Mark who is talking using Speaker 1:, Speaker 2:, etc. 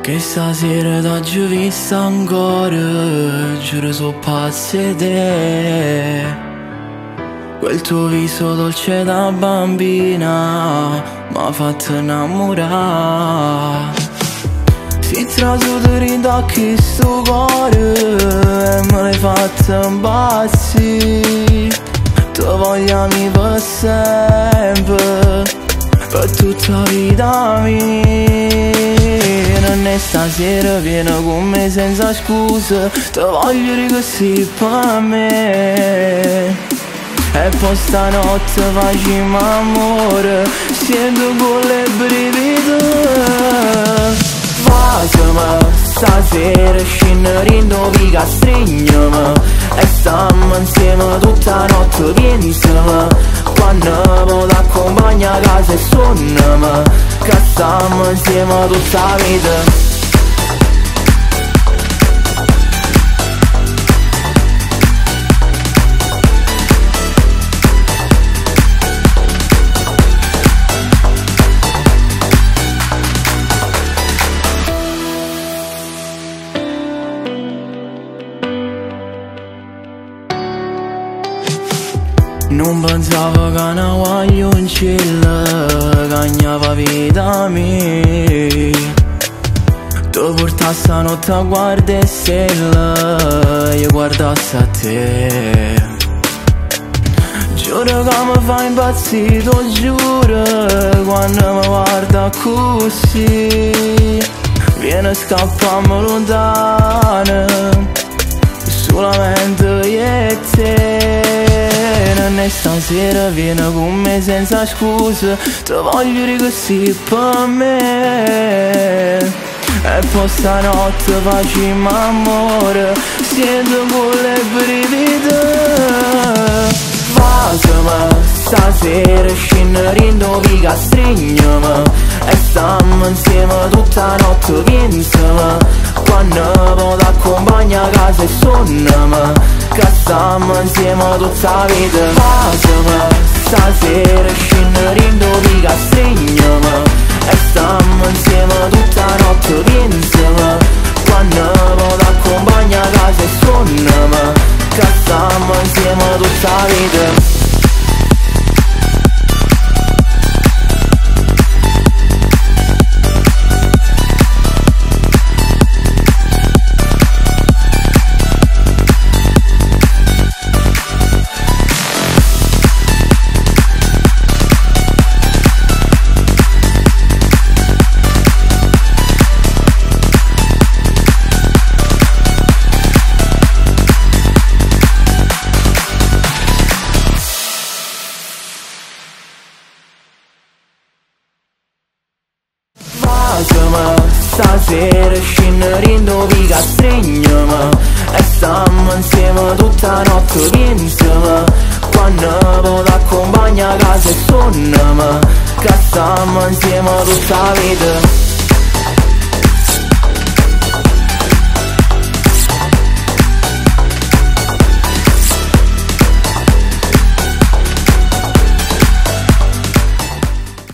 Speaker 1: Che stasera t'ho vista ancora, giuro so pazze te. Quel tuo viso dolce da bambina m'ha fatto innamorare. Si trasudere da chi sto cuore e me l'hai fatto impazzire. Ti voglio per sempre, per tutta la vita mia. E stasera vieni con me senza scuse, ti voglio dire così per me. E poi stanotte facciamo amore, sento con le brivide. Vasami, stasera scenderemo via, stringiamo e stiamo insieme tutta la notte, pensami. Quando ti accompagno a casa e suonami, che stiamo insieme tutta la vita. Non pensavo che una guaglioncella cagnava vita mia. Ti portassi stanotte a guardare stelle, io guardassi a te. Giuro che mi fa impazzire, ti giuro, quando mi guarda così. Viene e scappiamo lontano, solamente io e te. E stasera vieni con me senza scuse, ti voglio dire così per me. E poi stanotte facciamo amore, sento con le brivide. Vasami, stasera scenderemo via, stringiamo e stiamo insieme tutta la notte, pensami. Quando ti accompagno a casa e suonami, che stiamo insieme tutta la vita. Vasami, stasera scenderemo via, stringiamo e stiamo insieme tutta la notte, pensami. Quando ti accompagno a casa e suonami, che stiamo insieme tutta la vita. Stasera scenderemo via, stringiamo e stiamo insieme tutta la notte, pensami. Quando ti accompagno a casa e suonami, che stiamo insieme tutta la vita.